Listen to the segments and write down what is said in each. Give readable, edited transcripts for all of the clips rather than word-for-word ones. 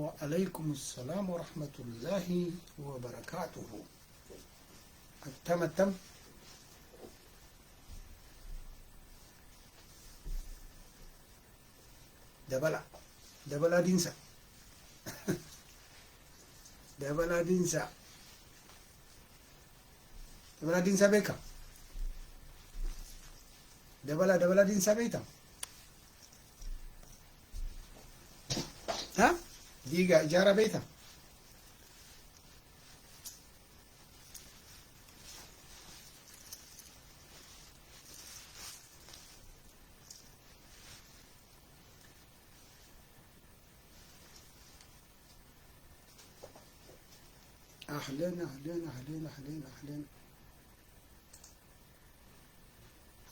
وعليكم السلام ورحمة الله وبركاته. التم دبلا دينسا دبلا دينسا بيكا دبلا دينسا بيتا ها ديجا إجارة بيتا أهلين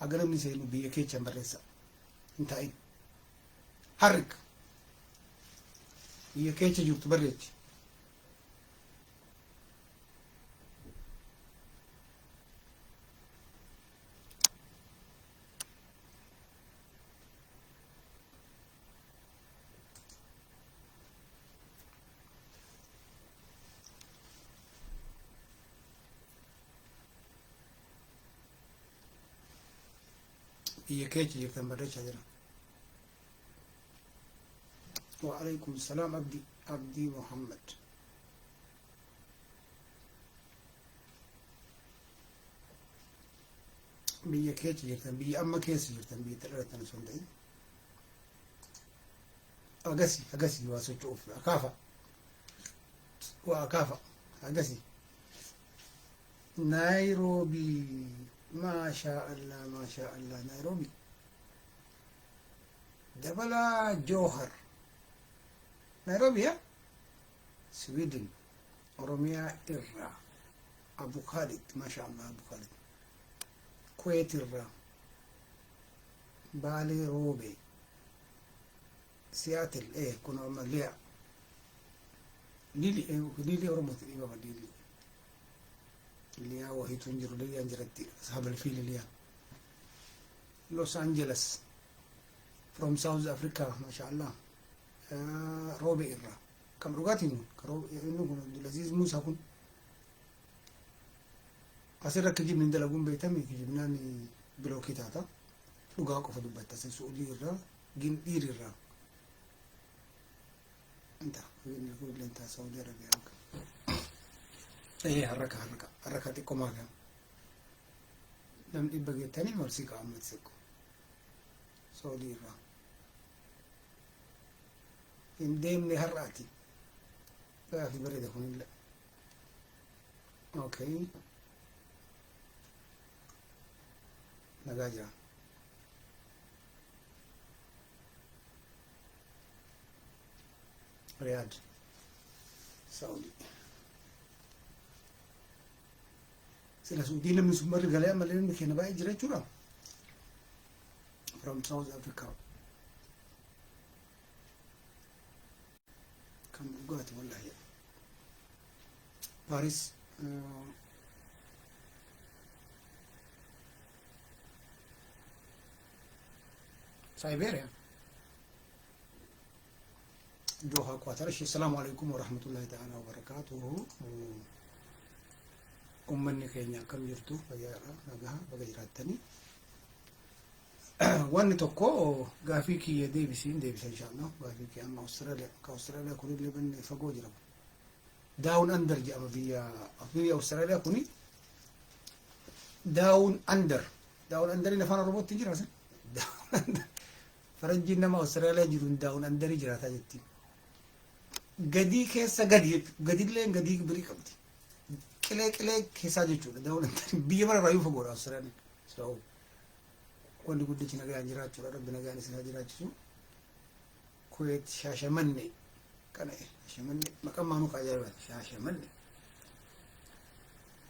أقل من سيلو بيه كيتشن بريسا انتهين حرك بيه كيتش جبت بريتي بيه كيتش جبت بريتي جرا. وعليكم السلام عبدي محمد. بيه كيتش جبت بيه أما كيس جبت بيه تلاتة نسوندين أقسي واسوتشوف أكافا أقسي نيروبي ما شاء الله نيروبي دبلا جوهر نيروبي يا سويدن أوروميا إرا أبو خالد ما شاء الله أبو خالد كويت إرا بالي روبي سياتل كنا مليا ليلي أورومو تريبا ليلي ليا وهي تنجر ليا انجرتي أصحاب الفيل ليا لوس أنجلس from South Africa ما شاء الله روبي إرا كم رغاتي إنه كنا لذيذ موسى كن أصير كجيب من دلقون بيتامي كجيب ناني بلوكي تاتا رغاك فدبت تسي سعودي إرا جين إير إرا أنت نقول أنت سعودي عربية إيه حركة تكوما كان لم يبقى تاني مرسيك عمد سكو سعودي إرا إن ديم لهراتي في بريد هون لا أوكي نجاجا رياض سعودي سلا سعودي لم يسمر غلاء ملين مكينا باي جرا چورا from South Africa كم لغات والله باريس سايبيريا دوها كواتر. السلام عليكم ورحمة الله تعالى وبركاته. أمني كينيا كم يرتو بيارا نجاها بجيراتني وان توكو غافيكي ديفيس إن شاء الله غافيكي أما أستراليا كوني اللي بن فقو جرب داون أندر جاء في أستراليا كوني داون أندر إن فانا روبوت تجرا سن داون أندر فرنجينا ما أستراليا جرون داون أندر جرا تاجتي قدي كيسا قدي لين قدي بريكمتي كله كيسا جتشونا داون أندر بيمر رايو فقورا أستراليا سو وندي قد تجينا جا جرا تشولا ربنا جاني سنا جرا تشو كويت شاشمني كان شاشمني مكان ما نوكا جرا شاشمني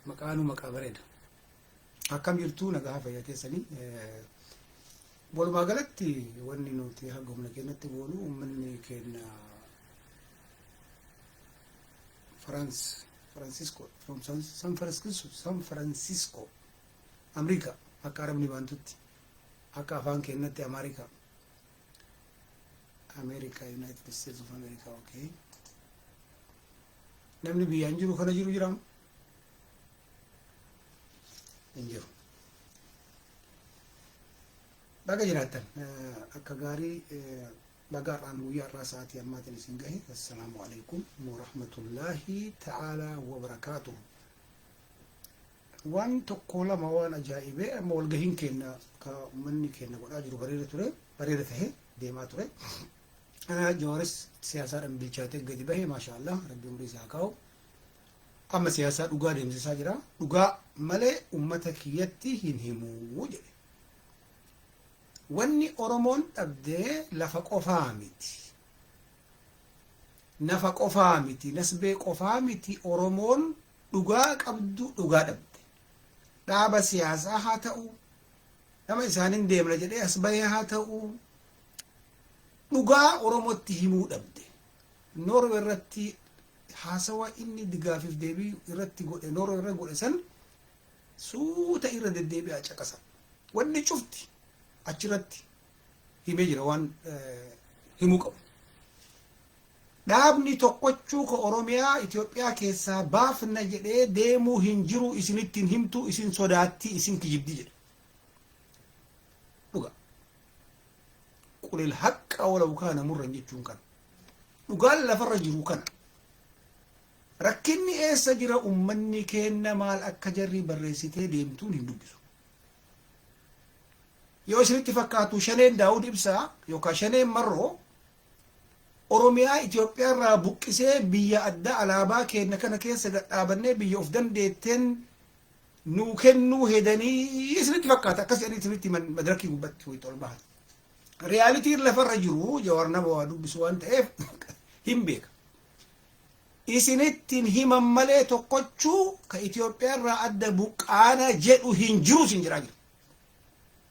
مكانو مكابريد akkam jirtu nagaa fayyaa keessanii walumaa galatti wanni nuti haga humna keenyatti goonu uummanni keenya San Francisco Amerika akka arabni baantutti akka afaan keenyatti Amerika United States of America okay namni biyyaan jiru kana jiru jiraam hin jiru. Baga jiraattan akka gaarii bagaadhaan guyyaarraa sa'aatii ammaatiin isin gahe. Assalaamu alaikum wa rahmatullahi ta'ala wa barakaatuh. Waan tokko lama waan ajaa'ibee amma walgahiin keenya ka uummanni keenya godhaa jiru bareeda tahe deemaa ture. Jawaaris siyaasaadhaan bilchaatee gadi bahe maashaallah rabbi umrii isaa kaa'u. Amma siyaasaa dhugaa deemsisaa jira. Dhugaa malee ummata kiyyatti hin himuu jedhe. Wanni Oromoon dhabdee lafa qofaa miti. Nafa qofaa miti. Nasbee qofaa miti. Oromoon dhugaa qabdu dhugaa dhabde. Dhaaba siyaasaa haa ta'u, nama isaanin deemna jedhee as bahee haa ta'u, dhugaa Oromootti himuu dhabde. Noorwe irratti haasawa inni digaafiif deebii irratti godhe Noorwe irra godhe san suuta irra deddeebi'aa caqasa. Wanni cufti achirratti himee jira waan himuu qabu. Dhaabni tokkochuu ka Oromiyaa Itoophiyaa keessaa baafna jedhee deemuu hin jiru isinittiin himtu isin sodaatti isin kijibdi jedhe. Dhuga. Qulil haqqa walaw kaana murran jechuun kana. Dhugaan lafarra jiru kana. Rakkinni eessa jira ummanni kenna maal akka jarri barreessitee deemtuun hin dubbisu. Yoo isinitti fakkaatu Shaneen Daawud Ibsaa yookaan Shaneen Marroo Oromiyaa Itoophiyaa irraa buqqisee biyya adda alaabaa keenya kana keessa gadhaabannee biyya of dandeetteen nuu kennuu hedanii isinitti fakkaata akkas jedhanii isinitti madarakii gubbatti wayita ol bahan. Riyaalitiin lafarra jiru Jawaar nama waa dubbisu waan ta'eef hin beeka. Isinittiin himan malee tokkochuu ka Itoophiyaa irraa adda buqqaana jedhu hin jiru isin jiraa jira.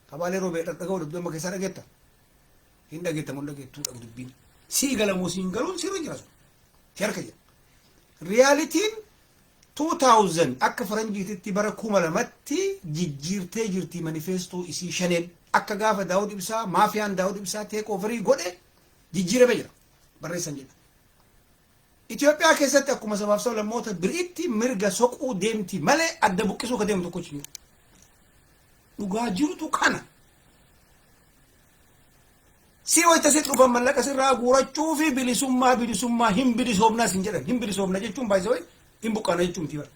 Kabaalee roobee dhaga'uu dubbii amma keessaa dhageetta. Hin dhageettamu hin dhageettuu dhagu dubbiin. Sii galamoo siin galuun sirra jira sun. Si harka jira. Riyaalitiin 2000 akka faranjiititti bara 2000tti jijjiirtee jirti manifestuu isii Shaneen akka gaafa Daawud Ibsaa maafiyaan Daawud Ibsaa teek ooverii godhe jijjiirame jira. Barreessan jedha. Itoophiyaa keessatti akkuma sabaaf sablammoota biriitti mirga soquu deemti malee adda buqqisuu ka deemu tokkochi jiru. Dhugaa jirutu kana. Si wayita si dhufan mallaqa sirraa guurachuu fi bilisummaa hin bilisoomnaa sin jedhan. Hin bilisoomna jechuun baay'ee wayi hin buqqaana jechuun miti bara.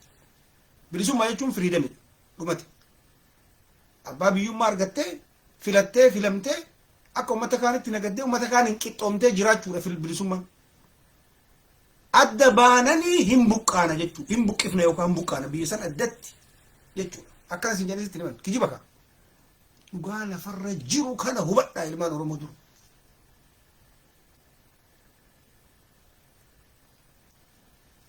Bilisummaa jechuun firiidamidha. Dhumate. Abbaa biyyummaa argattee filattee filamtee akka uummata kaanitti nagaddee uummata kaan hin qixxoomtee jiraachuudha bilisummaan. Adda baananii hin buqqaana jechuudha. Hin buqqifna yookaan buqqaana biyya san addatti jechuudha. Akkana sin jedhanitti himan kijiba kaa. Dhugaa lafarra jiru kana hubadhaa ilmaan Oromoo jiru.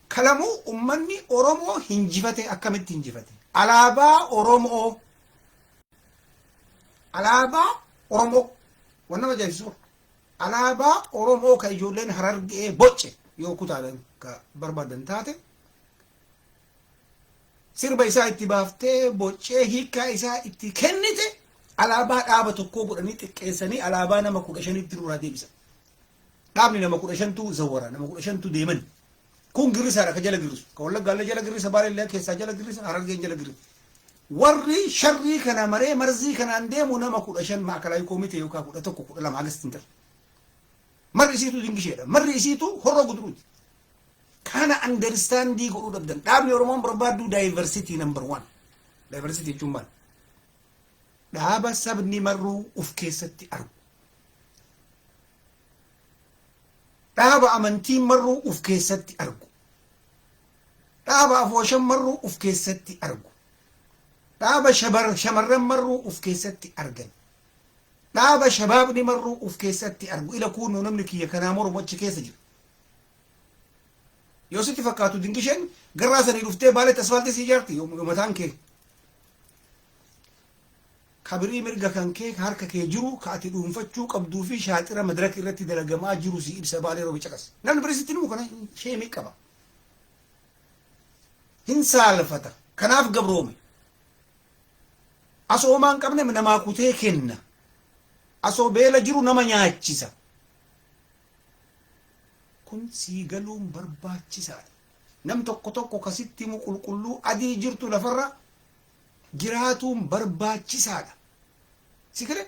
Kalamuu ummanni Oromoo hinjifate akkamitti hinjifate? Alaabaa Oromoo waan nama ajaa'ibsiisu. Alaabaa Oromoo ka ijoolleen Harargee bocce yoo kutaadhaan ka barbaadan taate sirba isaa itti baaftee boccee hiikaa isaa itti kennite alaabaa dhaaba tokkoo godhanii xiqqeessanii alaabaa nama 15tti duraa deebisan. Dhaabni nama 15tu zawwara nama 15tu deeman. Kun girrisaadha ka jala girrisu. Ka Wallaggaa jala girrisa, Baalee keessaa jala girrisa, Harargeen jala girrisa. Warri sharrii kana maree marzii kanaan deemu nama 15 maakalaayii koomite yookaan 11 12 agastiin ta'a. Marri isiitu dingisheedha. Marri isiitu horroo guduruuti. Kana understandii godhuu dhabdan. Dhaabni Oromoon barbaaddu diversity number 1. Diversity jechuun maal? Dhaaba sabni marruu uf keessatti argu. Dhaaba amantiin marruu uf keessatti argu. Dhaaba afooshan marruu uf keessatti argu. Dhaaba shamarran marruu uf keessatti argan. Dhaaba shabaabni marruu uf keessatti argu. Ila kuunuu namni kiyya kanaa mormu achi keessa jira. Yoo sitti fakkaatu dingisheen garraa sanii dhuftee Baaleetti asfaaltii si ijaarti yoo mataan kee. Kabirii mirga kan kee harka kee jiru ka ati dhuunfachuu qabduu fi shaaxira madaraka irratti dalagamaa jiru si ibsa Baalee roobi caqas. Namni birisitti numu kana sheemii qaba. Hin saalfata. Kanaaf gabroome. Asoo maan qabne namaa kutee kenna. Asoo beela jiru nama nyaachisa. Kun sii galuun barbaachisaadha. nam tokko kasitti mu qulqulluu adii jirtu lafarra jiraatuun barbaachisaadha. Sikire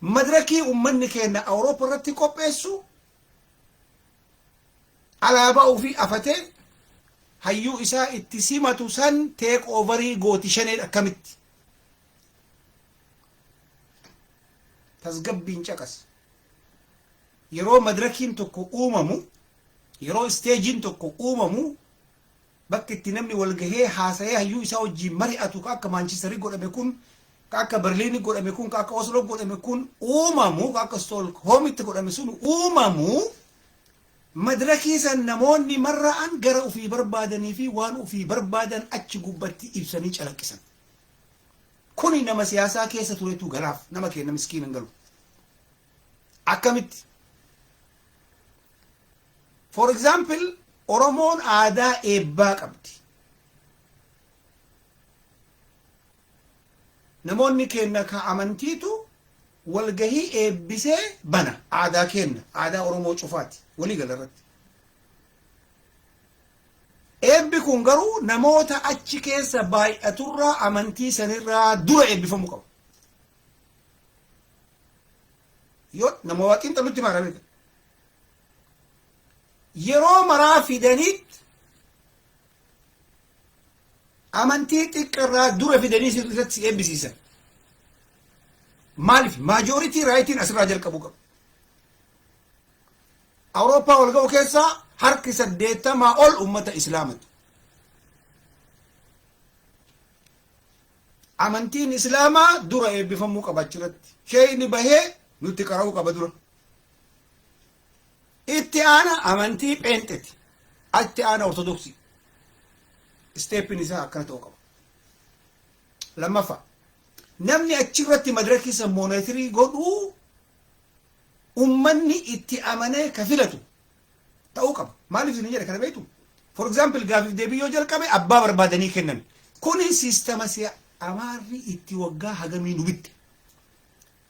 madrakii ummanni keenya Awurooppaa irratti qopheessu alaabaa ofii afatee hayyuu isaa itti simatu san take overii gooti shanee akkamitti tasgabbiin caqas yeroo madrakiin tokko uumamu yeroo isteejiin tokko uumamu bakki itti namni wal gahee haasa'ee hayyuu isaa wajjin mari'atu akka Maanchisterii godhame kun akka Berliin godhame kun akka Oslo godhame kun uumamu akka Stockholmitti godhame sun uumamu madrakii san namoonni marra'an gara ofii barbaadanii fi waan ofii barbaadan achi gubbatti ibsanii calaqqisan. Kuni nama siyaasaa keessa turetu galaaf nama keenya miskiin hin galu. Akkamitti? For example, Oromoon aadaa eebbaa qabdi. Namoonni keenya ka amantiitu walgahii eebbisee bana aadaa keenya aadaa Oromoo cufaati walii galarratti. Eebbi kun garuu namoota achi keessa baay'aturraa amantii sanirraa dura eebbifamu qabu. Yoo nama waaqiin xalutti maarame yeroo maraa fidaniit amantii xiqqarraa dura fidanii sirriitti eebbisiisan. Maaliif majority raayitiin asirraa jalqabu qabu. Awurooppaa wal ga'u keessaa harki 80 ol ummata islaamati. Amantiin islaamaa dura eebbifamuu qaba achirratti. Sheeyni bahee nutti qara'uu qaba dura. Itti aana amantii pheenxeti. Itti aana ortodoksii. Steepin isaa akkana ta'uu qaba. Lammaffaa namni achirratti madrakii san moonitirii godhuu ummanni itti amanee ka filatu ta'uu qaba. Maaliif isin jedhe kana beektu? For example gaafiif deebii yoo jalqabe abbaa barbaadanii kennan. Kuni siistama amaarri itti waggaa hagamii nu bitte.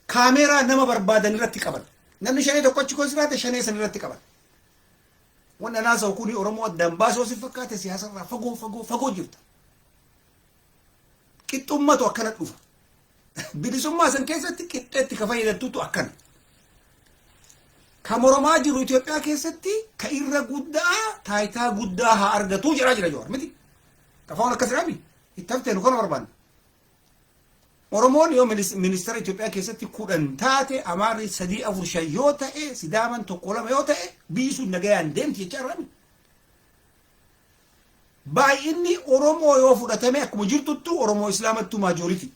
Kaameeraa nama barbaadan irratti qaban. Namni shanee tokko achi koosiraate shanee san irratti qaban. Wanna naasa'u kuni Oromoo addaan baasoo si fakkaate siyaasarraa fagoo jirta. Qixxummatu akkana dhufa. Bilisummaa san keessatti qixxeetti ka fayyadamtutu akkana. Ka moromaa jiru Itoophiyaa keessatti ka irra guddaa taayitaa guddaa haa argatu jira Jawaar miti. Kafaan akkas raami itti haftee nu kana barbaanna. Oromoon yoo ministeera Itoophiyaa keessatti 10 taate Amaarri 3 4 5 yoo ta'e Sidaaman 1 2 yoo ta'e biisuun nagayaan deemti jechaa raami. Baay'inni Oromoo yoo fudhatame akkuma jirtuttu Oromoo Islaamattu majority.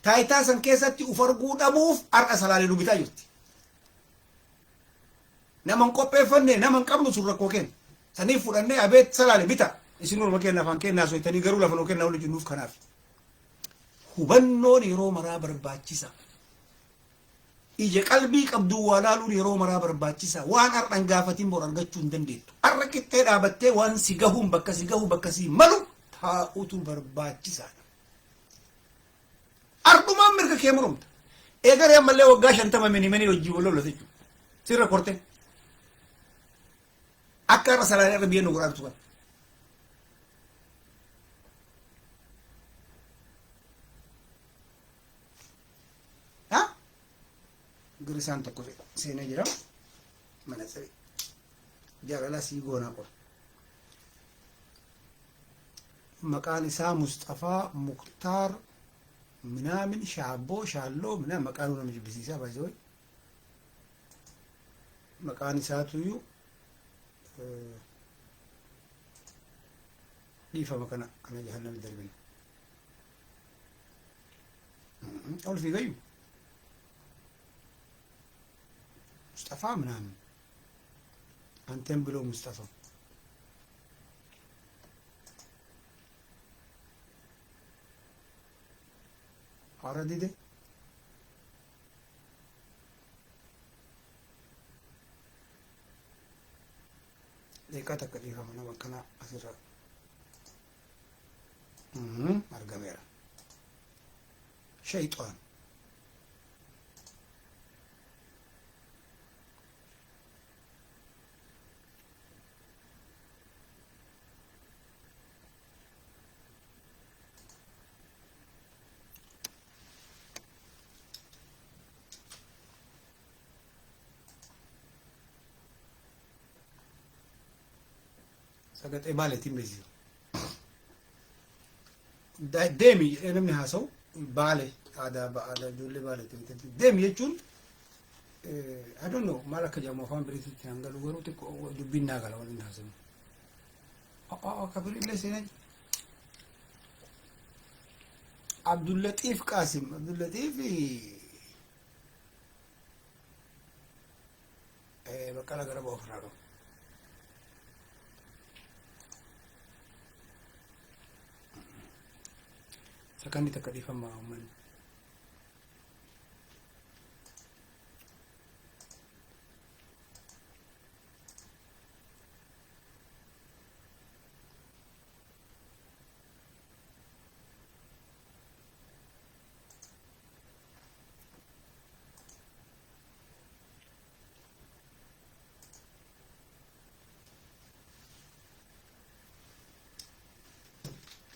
Taayitaa san keessatti uf arguu dhabuuf har'a salaalee nu bitaa jirti. Naman qopheeffanne naman qabnu sun rakkoo kenna. Saniif fudhannee abeet salaalee bita. Isin orma kenna afaan kennaa soitanii garuu lafa nuu kennaa waliin jennuuf kanaaf. Hubannoon yeroo maraa barbaachisa. Ija qalbii qabduu waa laaluun yeroo maraa barbaachisa. Waan har'an gaafatiin bor argachuu hin dandeettu. Har'a qixxee dhaabattee waan si gahuun bakka si malu taa'utu barbaachisaadha. Ardumaan mirga kee moromta. Eegaree ammallee waggaa 50 mini hojii wal lolate jechuudha. Sirra kortee. Akka irra salaalee irra biyya nu godhaatu kan. Girisaan tokko seenee jira. Mana siree. Jaalala sii goonaa qaba. Maqaan isaa Mustafaa Muktaar ምናምን ሻቦ ሻሎ ምናምን መቃኑ ነው የሚብሲሳ ባይዘው መቃን ሳቱዩ ዲፋ መከና አነ ጀሃነም ደርበኝ አውል في ገዩ ሙስጠፋ ምናምን አንተም ብሎ ሙስጠፋ Already there? Dekata ka diha mana makana asira. Argamera. Shaitan. sagaxee baaleetiin beeksisa. Deemi jedhee namni haasa'u baale aadaa ijoollee baaleetiin deemi jechuun I don't know maal akka jedhamu afaan biriititti hangalu garuu xiqqoo dubbiin naa gala waliin haasa'u. Akka birillee seenaa Abdullatiif Qaasim Abdullatiif Baqqalaa Garbaa ofirraa qabu. Sakandi takka dhiifamaa uummanni.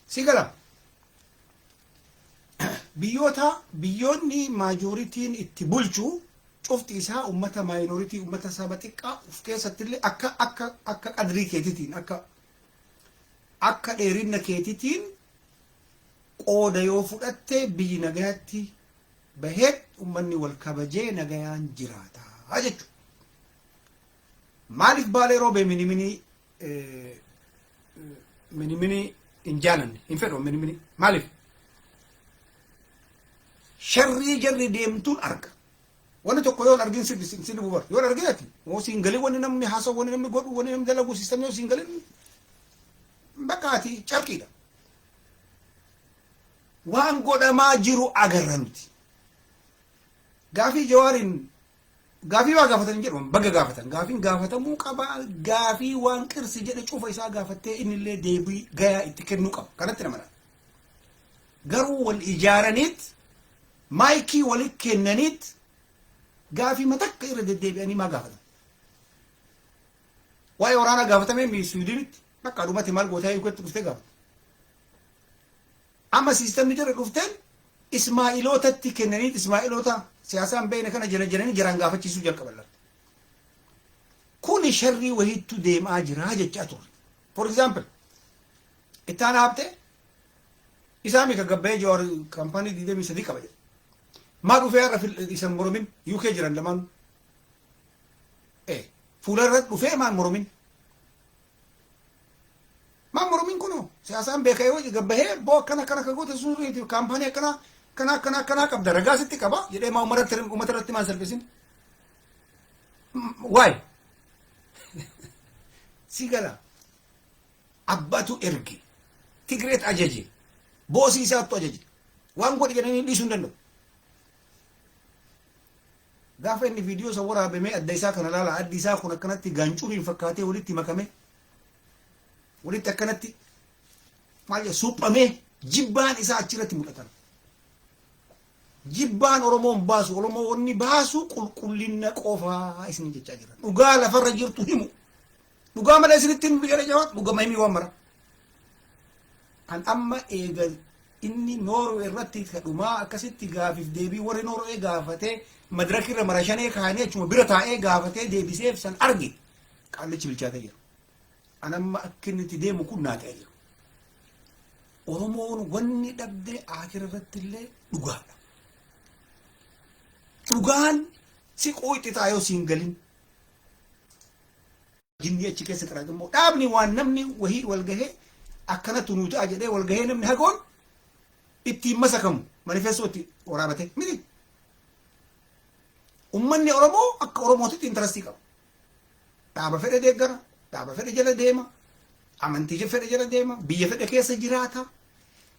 Sigala biyyoonni maajoritiin itti bulchu cufti isaa ummata maayinoritii ummata saba xiqqaa of keessatti illee akka qadrii keetitiin akka dheerina keetitiin qooda yoo fudhatte biyyi nagayaatti baheet ummanni wal kabajee nagayaan jiraata jechuudha. Maaliif baalee roobee minimini in jaalanne hin fedhu minimini maaliif sharrii jarri deemtuun arga wanni tokko yoo argin sirri bubar yoo argeeti moo siingalii wanni namni haasa'u wanni namni godhu wanni namni dalagu sistemii yoo siingalii bakkaati carqiidha waan godhamaa jiru agarra nuti gaafii jawaariin gaafii waa gaafatan jedhu baga gaafatan gaafiin gaafatamuu qaba gaafii waan qirsi jedhe cufa isaa gaafattee innillee deebii gayaa itti kennuu qaba kanatti nama garuu wal ijaaraniit maayikii walit kennaniit gaafii matakka irra deddeebi'anii maa gaafatan waa'ee waraanaa gaafatamee mi Swiidinitti bakka dhumatti maal gootaa eeguutti dhuftee gaafata amma siistemni jira dhufteen Ismaa'ilootatti kennaniit Ismaa'iloota siyaasaan beekne kana jiranii jiraan gaafachiisuu jalqaban. Kuni sharrii wahiitu deemaa jira jechaa turre. For example, ittaan haabte isaami ka gabbayee jawaar kaampaanii 23 qaba jedhe. Maa dhufee har'a isan moromin UK jiran lamaan fuula irratti dhufee maan moromin. Maan moromin kunoo siyaasaan beekaa yoo gabbayee boo akkana ka goote sun kaampaanii akkana qabda ragaa sitti qaba jedhee maa uummata irratti maan salphisin. Waay sigala abbatu ergi Tigreet ajaje boosii isaattu ajaje waan godhi jedhanii dhiisuu hin danda'u. Gaafa inni viidiyoo isa waraabamee adda isaa kana laala addi isaa kun akkanatti gaancuuriin fakkaatee walitti makame walitti akkanatti maal jedhe suphamee jibbaan isaa achirratti mul'atan. Jibbaan Oromoon baasu Oromoonni baasu qulqullina qofaa isin jechaa jiran. Dhugaa lafarra jirtu himu. Dhugaa malee isinitti hin biyya jawaat dhugaa himii waan mara. An amma eegal inni Noorwee irratti kadhumaa akkasitti gaafiif deebii warri Noorwee gaafatee madirakirra marashanee kaanii achuma bira taa'ee gaafatee deebiseef san arge qaallichi bilchaatee jira. An amma akka inni itti deemu kun naa ta'ee jira. Oromoon wanni dhabdee akira irratti illee dhugaadha. Dhugaan si qoyxi taayoo siin galin. Jinni achi keessa qaraatu immoo dhaabni waan namni wahii wal gahee akkana tunuutaa jedhee wal gahee namni hagoon ittiin masakamu manifestoo itti waraabate miti. Ummanni Oromoo akka Oromootitti intarastii qaba. Dhaaba fedhe deeggara, dhaaba fedhe jala deema, amantii fedhe jala deema, biyya fedhe keessa jiraata.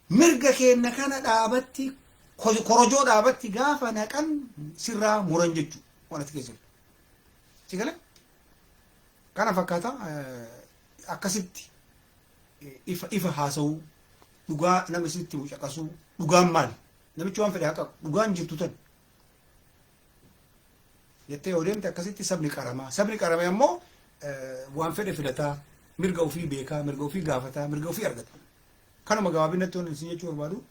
Mirga keenya kana dhaabatti korojoo dhaabatti gaafa naqan sirraa muran jechuudha waan ati keessa jiru. Sigale kana fakkaata akkasitti ifa haasa'uu dhugaa nama sitti caqasuu dhugaan maali namichi waan fedhe haqa dhugaan jirtu tan jettee yoo deemte akkasitti sabni qarame ammoo waan fedhe filataa mirga ofii beekaa mirga ofii gaafataa mirga ofii argata kanuma gabaabinatti waan isin jechuu barbaadu